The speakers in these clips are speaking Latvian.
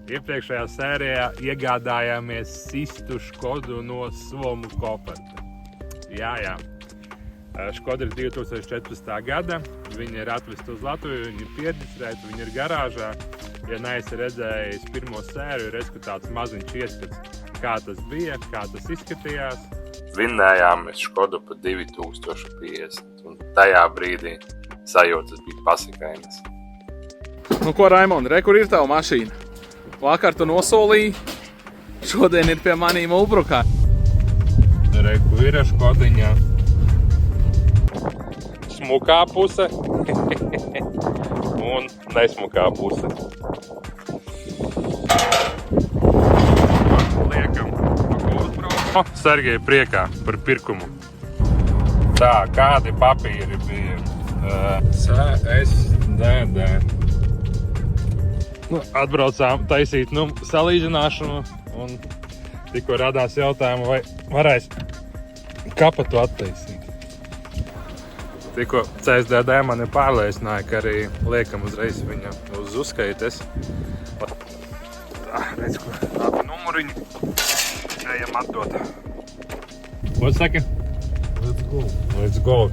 Iepriekšējā sērijā iegādājāmies sistu Škodu no Somu Koperta. Jā. Škoda ir 2014. gada, viņa ir atvesta uz Latviju, viņa ir pierģistrēta, viņa ir garāžā. Ja neesi redzējis pirmo sēriju, redz, ka tāds maziņš ieskats, kā tas bija, kā tas izskatījās. Vinnējām mēs Škodu pa 2050, un tajā brīdī sajūtas bija pasakainas. Nu ko, Raimond, re, kur ir tava mašīna? Vakar tu nosolīji, šodien ir pie manīm Ulbrukā. Re, kur ir Škodiņā? Smukā puse un nesmukā puse. Liekam, uzbrauc. Sergej priekā par pirkumu. Tā, kādi papīri bija? CSDD. Atbraucām taisīt salīdzināšanu un tikko radās jautājumu, vai varēs kapatu attaisīt. Tikko CSDD mani pārliecināja, ka arī liekam uzreiz viņa uz uzskaites. Tā, redz, ko tādu numuriņu ejam atdot. Ko saki? Let's go. Let's go.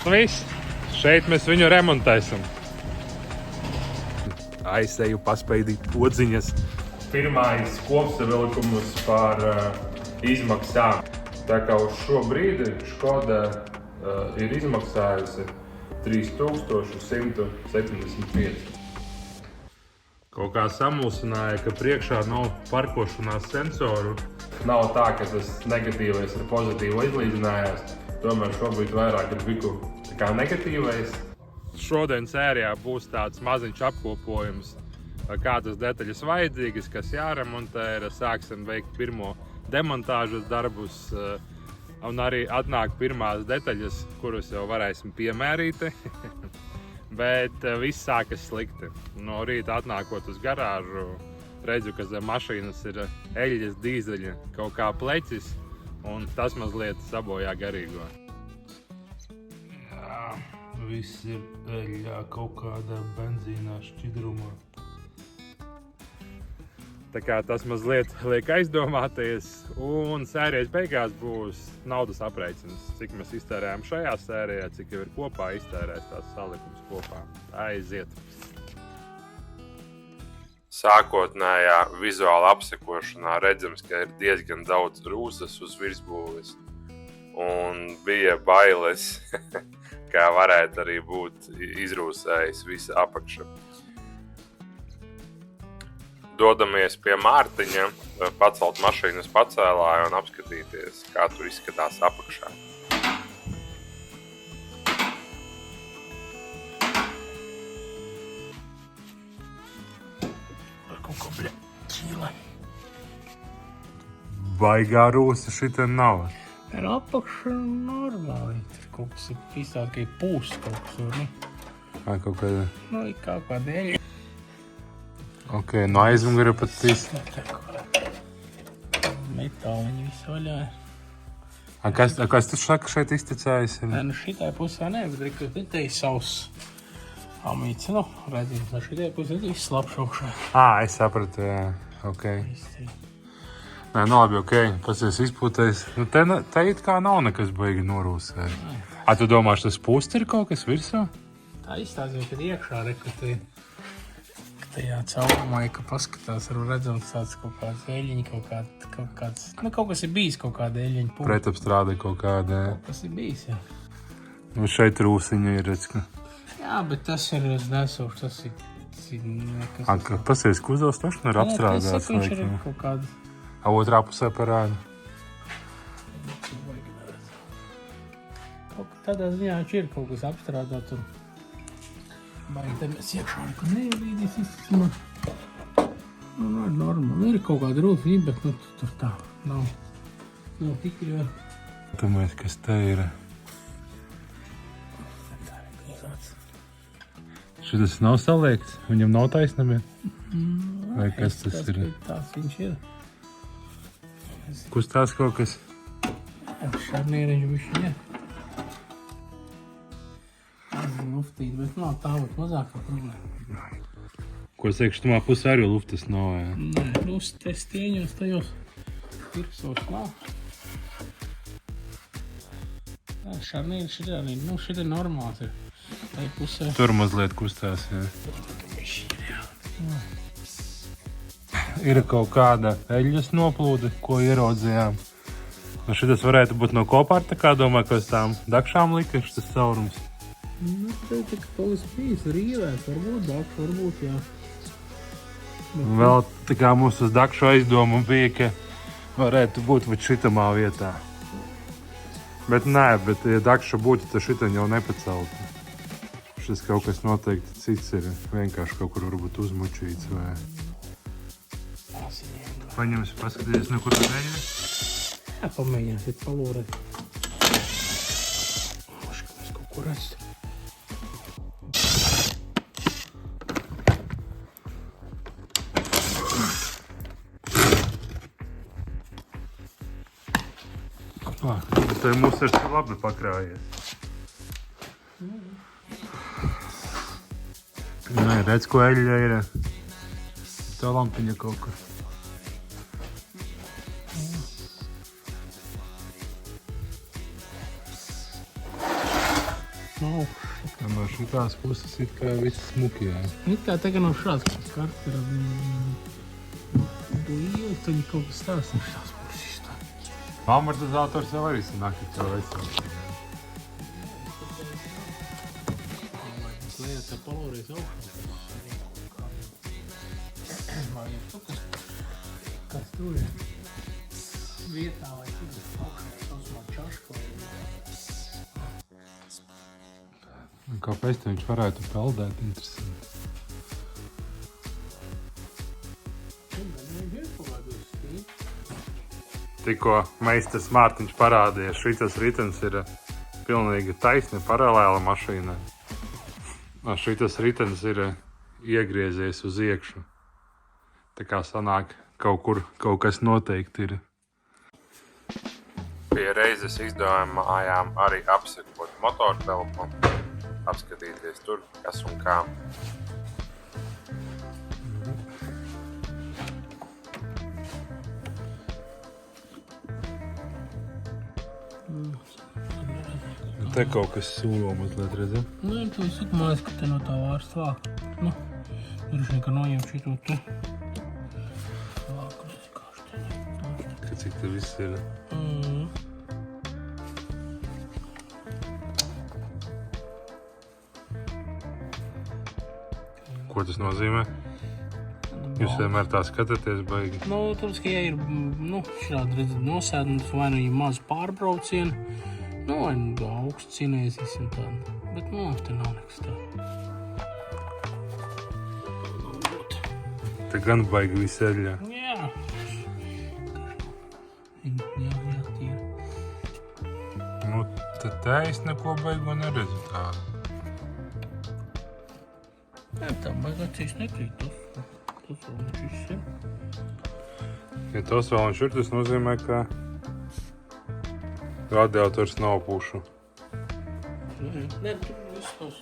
Viss, šeit mēs viņu remontēsim. Aizseju paspaidīt podziņas. Pirmais kopsavilkums par izmaksām. Tā kā uz šo brīdi Škoda ir izmaksājusi 3175. Kaut kā samulsināja, ka priekšā nav parkošanās sensoru. Nav tā, ka tas negatīvais ar pozitīvu izlīdzinājās. Tomēr šobrīd vairāk ir biku kā negatīvais. Šodien sērijā būs tāds maziņš apkopojums, kādas detaļas vajadzīgas, kas jāremontē, sāksim veikt pirmo demontāžas darbus un arī atnāk pirmās detaļas, kuras jau varēsim piemērīt. Bet viss sākas slikti. No rīta atnākot uz garāžu, redzu, ka zem mašīnas ir eļļas, dīzeļa, kaut kā pleķis, un tas mazliet sabojā garīgo. Jā, viss ir eļļā, kaut kādā benzīnā šķidrumā. Tā kā tas mazliet liek aizdomāties, un sērijas beigās būs naudas aprēķins, cik mēs iztērējām šajā sērijā, cik jau ir kopā iztērējis tās salikums kopā. Aiziet! Sākotnējā vizuāla apsekošanā redzams, ka ir diezgan daudz rūzas uz virsbūves, un bija bailes, kā varētu arī būt izrūsējis visa apakša. Dodamies pie Mārtiņa, pacelt mašīnas pacēlāju un apskatīties, kā tur izskatās apakšā. Baigā rūsa šita nav. Ar apakšu normāli. Tur kaut kas ir izstāst, ka ir pūst kaut kas tur, Kaut kāda... ir kaut kāda eļļa. Ok, no aizmugura pat viss. Metāliņi visu vaļā. Kas tu saka šeit izticējis? Šitai pusē ne, bet reku, te ir savs amīts, redzīt, no šitai pusē ir viss labs augšā. Es sapratu, jā, ok. Nē, labi, ok, pasies izpūtais. Te it kā nav nekas baigi norūsēt. Tu domāš, tas pusti ir kaut kas virsā? Tā izstāzīja, kad iekšā reku, tajā caurumā, ka paskatās, redzams tāds kaut kāds eļļiņi, kaut kāds, kaut kas ir bijis, kaut kāda eļļiņa pūta. Pretapstrāde kaut kāda, jā. Tas ir bijis, jā. Šeit rūsiņa ir, redz, ka... Jā, bet tas ir nesošs, tas ir nekas... Pasies, kuzovs taču ir apstrādāts. Tas viņš ir kaut kāda... Otrā pusē parāda. Tādā ziņā viņš ir kaut kas apstrādāts un... Baigi, te mēs iekšā, ka neiebrīdīs izcimā. Normāli. Ir kaut kāda rūfiņa, bet tur tā nav tik jau. Domāju, kas te ir. Šitas nav saliekts? Viņam nav taisnība? Vai kas tas ir? Tās viņš ir. Kustās kaut kas? Šarnieriņš bišķi, jā. luftīt, bet nav tā, bet mazākā problēma. Ko es teikšu, tamā pusē arī luftas nav, jā? Nē, nu, es tieņos tajos tirksos nav. Jā, šarnīri šeit arī, nu, šeit ir normāls ir. Tai pusē. Tur mazliet kustās, jā. Ir kaut kāda eļļas noplūde, ko ieraudzījām. Nu, šitas varētu būt no kopārta, kā domāju, ka uz tām dakšām lika šis caurums. Nu, te tik kaut kas bijis rīvēts, varbūt dakš, varbūt, jā. Vēl tā kā mums uz dakšu aizdomu bija, ka varētu būt šitamā vietā. Bet nē, bet ja dakša būtu, tad šitam jau nepaceltu. Šis kaut kas noteikti cits ir vienkārši kaut kur varbūt uzmučīts vai... Paņemsi, paskatīties, no kur tu eļļa? Jā, pamēģināsiet palūrēt. Moška, mēs kaut kur redz. Tā mums ir labi pakrājies. Nē, redz, ko eļļa ir. Tā lampiņa kaut kur. Nav. No šitās puses it kā viss smuki, jā. It kā tagad nav šāds, kas karti ir ielikt, viņi kaut kas tās no šās puses tā. Amortizators jau arī sanāk, ka jau vesels. Mēs lejā tā palūries augšā. Kas tur ir? Vietā vai tur augšā saucamā čaška vai... Kāpēc viņš varētu peldēt, interesanti. Tikko meistars Mārtiņš parādīja, šitas ritens ir pilnīgi taisni paralēla mašīnai. Šitas ritens ir iegriezies uz iekšu. Tā kā sanāk, kaut kur kaut kas noteikti ir. Pie reizes izdomājām arī apsekot motortelpu, apskatīties tur, kas un kā. Te kaut kas sūlo mazliet, redzi? Nu, tu esi mājās, ka te no tā vārst vāk. Nu, droši vien, ka noņem šitu te. Vākus es kāšu te. Ka cik te viss ir. Ko tas nozīmē? Jūs vienmēr tā skatāties baigi. Nu, tāpēc, ka ja ir, nu, šādi redzat nosēdums, vai nu ir maz pārbraucienu, nu, vai nu augsts cienēzīs un tādu. Bet, nu, te nav nekas tā. Te gan baigi viss eļļā. Jā. Jā, tīra. Nu, tad tā es neko baigo neredzu tādu. Jā, tā baigācīs nekrīt. Tas vēl viņš viss ir. Ja tos vēl viņš ir, tas nozīmē, ka radiators nav pušu. Nē, tur viss tas.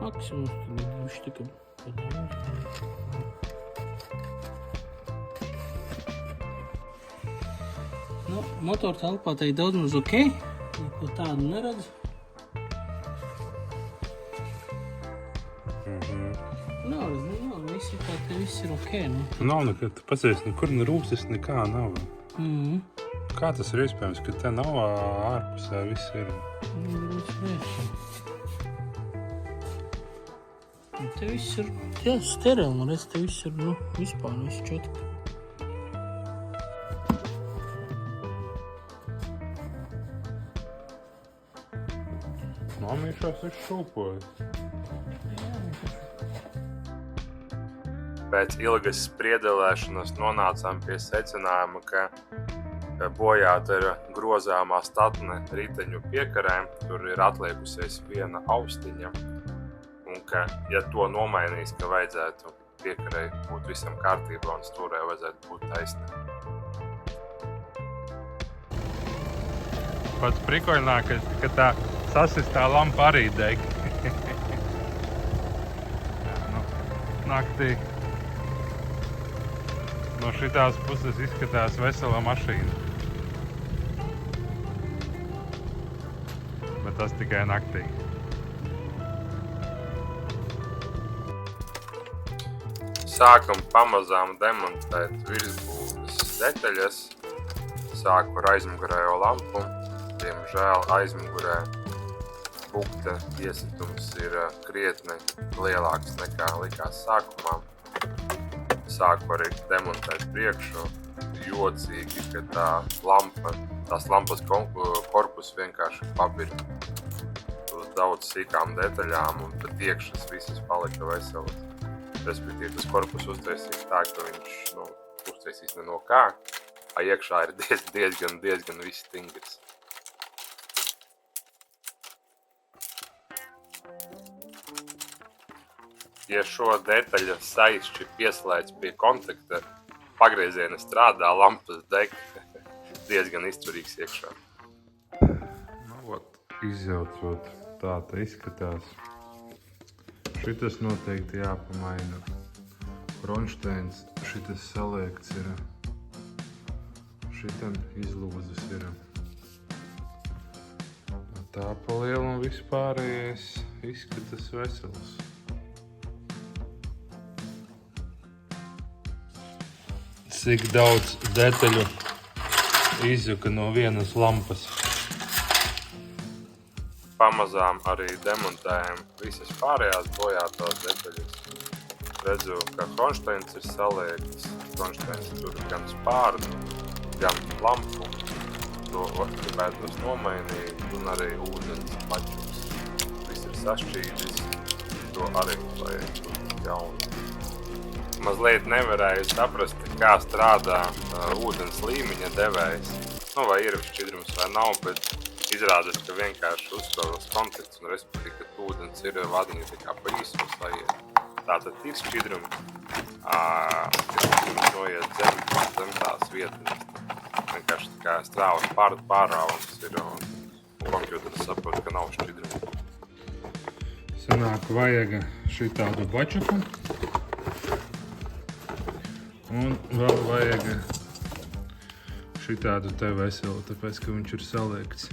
Maksimums, tad viņš tika padaudz. Nu, motora telpā teikt daudz maz ok, neko tādu neredz. Viss ir ok, nu. Nav nekad, pasies, nekur ne rūsis, nekā nav. Kā tas ir iespējams, ka te nav ārpusē viss ir? Te viss ir, jā, sterili, man redz, te viss ir, nu, vispār viss čotki. Mamīšās ir šūpojas. Pēc ilgas spriedelēšanas nonācām pie secinājuma, ka bojāta ir grozāmā statne riteņu piekarēm, tur ir atliekusies viena austiņa, un ka, ja to nomainīs, ka vajadzētu piekarei būtu visam kārtībā un stūrē vajadzētu būt taisnē. Pats prikoļnākais, ka tā sasistā lampa arī deg. Naktī no šitās puses izskatās vesela mašīna. Bet tas tikai naktī. Sākam pamazām demontēt virsbūves detaļas. Sāku ar aizmugurējo lampu. Diemžēl aizmugurē bukta iesitums ir krietni lielāks nekā likās sākumā. Sāku arī demontēt priekšu. Jocīgi, ka tās lampas korpus vienkārši pabir uz daudz sīkām detaļām un pat iekšas visas palika veselas. Respektīvi, tas korpus uztaisīs tā, ka viņš uztaisīs ne no kā, a iekšā ir diezgan viss stingrs. Ja šo detaļu saišķi pieslēdz pie kontakta, pagrieziena strādā, lampas deg, diezgan izturīgs iekšā. Izjaucot, tā izskatās. Šitas noteikti jāpamaina. Kronšteins, šitas saliekts ir. Šitam izlūzes ir. Tā pa lielu un vispārējais izskatās vesels. Cik daudz detaļu izjuka no vienas lampas. Pamazām arī demontējam visas pārējās bojātās detaļas. Redzu, ka kronšteins ir saliekts. Kronšteins tur gan spārnu, gan lampu. To gribētos nomainīt un arī ūdens pačums. Viss ir sašķīdis. To arī vajag jaunu. Mazliet nevarēju saprast, kā strādā ūdens līmeņa devējs. Vai ir šķidrums vai nav, bet izrādās, ka vienkārši uzspēlēs kontakts un respektīvi, ka ūdens ir vadiņa tā kā pa īsums laiet. Tātad ir šķidrums, kas noiet zem tās vietas. Vienkārši tā kā strāvas pārāvums ir un kompjūters saprot, ka nav šķidrums. Sanāk vajag šitādu bačuku. Un vēl vajag šitādu te veselu, tāpēc, ka viņš ir saliekts.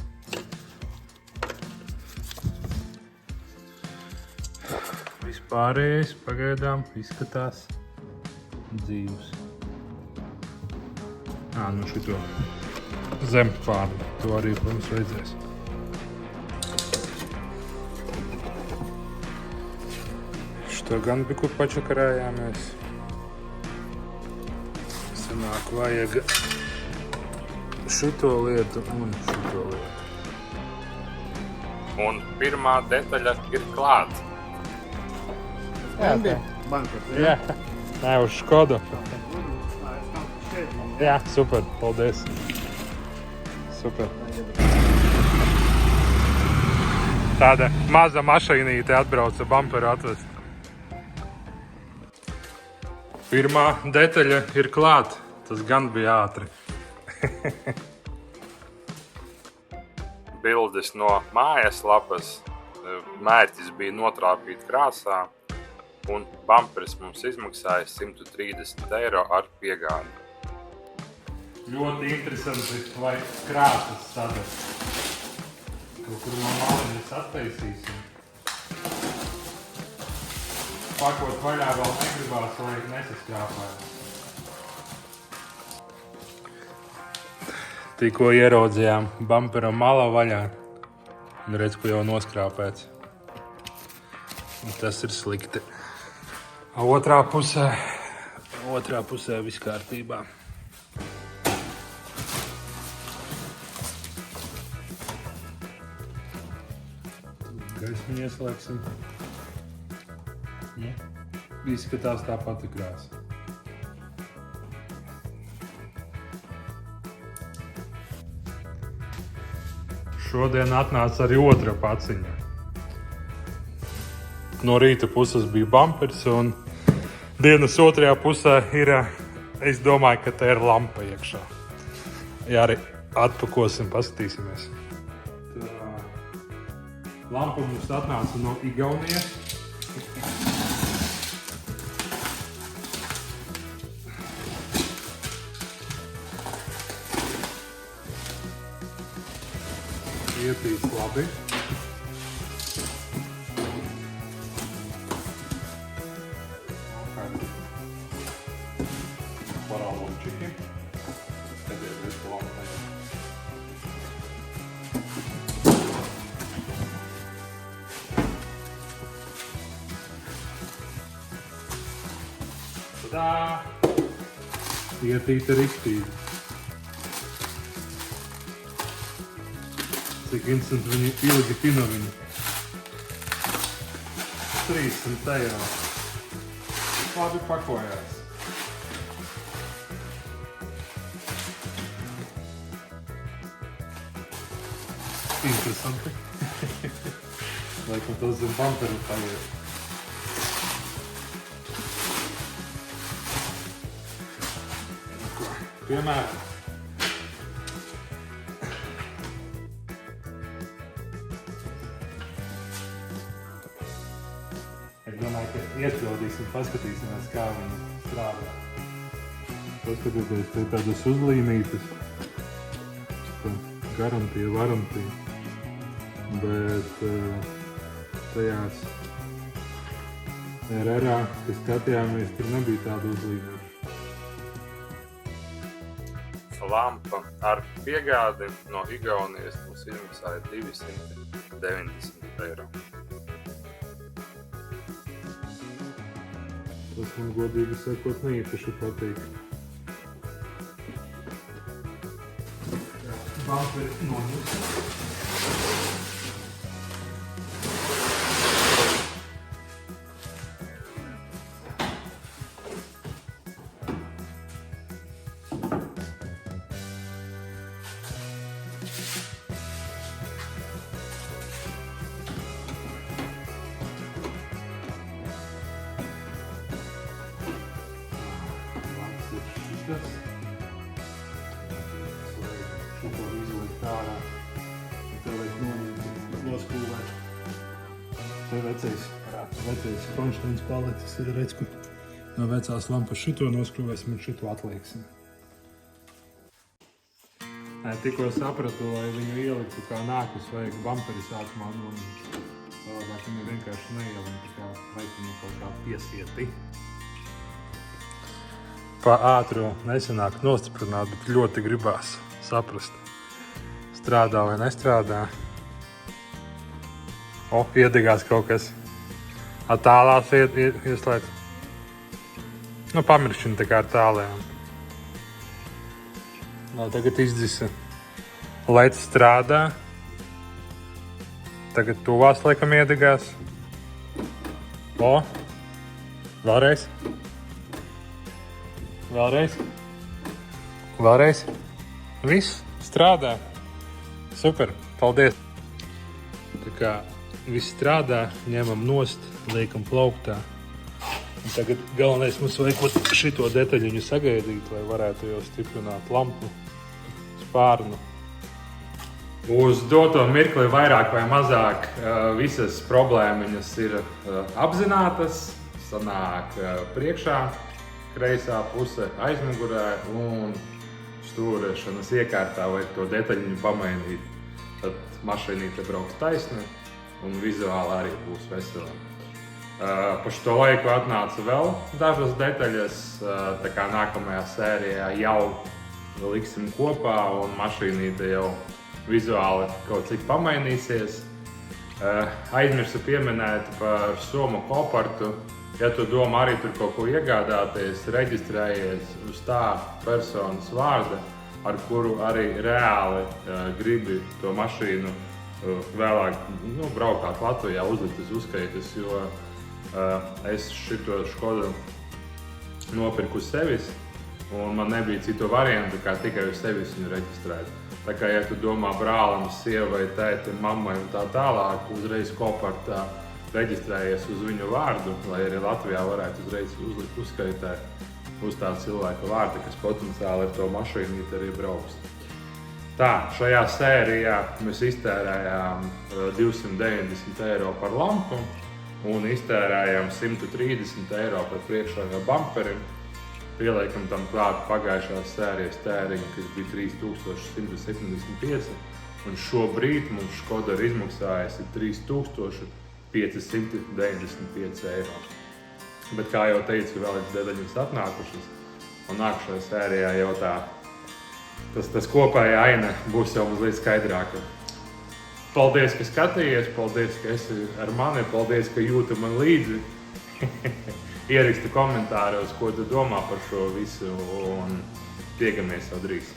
Vispārējais pagaidām izskatās dzīvs. Šito zempārdu, to arī, protams, vajadzēs. Šito gan bija, kur pačakarējāmies. Sanāk vajag šito lietu un šito lietu. Un pirmā detaļa ir klāt. Jā, nē, uz Škodu. Jā, super, paldies. Super. Tāda maza mašīnīte atbrauca bamperu atvest. Pirmā detaļa ir klāt. Tas gan bija ātri. Bildes no mājaslapas. Mērķis bija notrāpīt krāsā. Un bamperis mums izmaksāja 130 € ar piegādi. Ļoti interesanti, vai krāsas sadara. Kaut kur no maliņas attaisīsim. Pakot vaļā vēl negribās, lai nesaskrāpētu. Tikko ieraudzījām bampera mala vaļā. Un redz, ko jau noskrāpēts. Un tas ir slikti. Otrā pusē viss kārtībā. Gaismiņu ieslēgsim. Izskatās tā pati krāsa. Šodien atnāca arī otra paciņa. No rīta puses bija bampers un Dienas otrajā pusē ir, es domāju, ka te ir lampa iekšā. Ja arī atpakosim, paskatīsimies. Tā, lampa mums atnāca no Igaunijas. Ietīs labi. Parālončiki. Tad ir visu lampai. Tadā! Ietīta riktīgi. Cik interesanti viņi ilgi pina viņu. 300 eiro. Labi pakojās. Interesanti. Laikam tas zem bumperu paiet. Piemēram. Es domāju, ka iespildīsim, paskatīsimies, kā viņi strādā. Paskatieties, te tādas uzlīnītas. Garantija, varantija. Bet tajās RRā, kas skatījāmies, tur nebija tāda uzlīnīta. Lampa ar piegādi no Igaunijas mums izmaksāja 290 eiro. Tas man godīgi sakot neīpaši patīk. Bumperi noņems. Šito izlikt ārā. Tev vajag noņemt, noskūvēt. Tev vecais konštants palicis ir, redz, kur no vecās lampas šito noskrūvēsim un šito atlieksim. Tikko sapratu, lai viņu ieliktu kā nākus, vajag bumperi sākumā noņemt. Savādāk viņu vienkārši neielikt, tā kā vajag viņu kaut kā piesieti. Pa ātru nesanāk nostiprināt, bet ļoti gribās saprast, strādā vai nestrādā. O, iedegās kaut kas. Tālās ieslēdz. Nu, pamiršķina tā kā ar tālējām. Tagad izdzisa. Leds strādā. Tagad tuvās laikam iedegās. O, vēlreiz. Vēlreiz. Viss strādā. Super, paldies. Tā kā viss strādā, ņemam nost, liekam plauktā. Un tagad galvenais mums vajag šito detaļiņu sagaidīt, lai varētu jau stiprināt lampu, spārnu. Uz doto mirkli vairāk vai mazāk visas problēmiņas ir apzinātas, sanāk priekšā. Kreisā puse aizmugurē un stūrēšanas iekārtā vajag to detaļiņu pamainīt. Tad mašīnīte brauks taisni un vizuāli arī būs vesela. Pa šo laiku atnāca vēl dažas detaļas, tā kā nākamajā sērijā jau liksim kopā un mašīnīte jau vizuāli kaut cik pamainīsies. Aizmirsu pieminēt par somu kopartu. Ja tu domā arī tur kaut ko iegādāties, reģistrējies uz tā personas vārda, ar kuru arī reāli gribi to mašīnu vēlāk braukāt Latvijā, uzlikt uz uzskaitas, jo es šito Škodu nopirku sevis, un man nebija citu variantu, kā tikai uz sevis viņu reģistrēt. Tā kā, ja tu domā brālim, sievai, tētim, mammai un tā tālāk, uzreiz kopartā reģistrējies uz viņu vārdu, lai arī Latvijā varētu uzreiz uzskaitīt uz tā cilvēka vārda, kas potenciāli ar to mašīnu arī brauks. Tā, šajā sērijā mēs iztērējām 290 eiro par lampu un iztērējām 130 eiro par priekšējā bumperim. Pieliekam tam klāt pagājušās sērijas tēriņu, kas bija 3175, un šobrīd mums Škoda ir izmaksājusi 3595 eiro. Bet, kā jau teicu, vēl ir detaļas atnākušas, un nākušajā sērijā jau tā, tas kopējā aina būs jau mazliet skaidrāka. Paldies, ka skatījies, paldies, ka esi ar mani, paldies, ka jūti man līdzi. Ieraksti komentāros, ko tu domā par šo visu, un tiekamies jau drīz.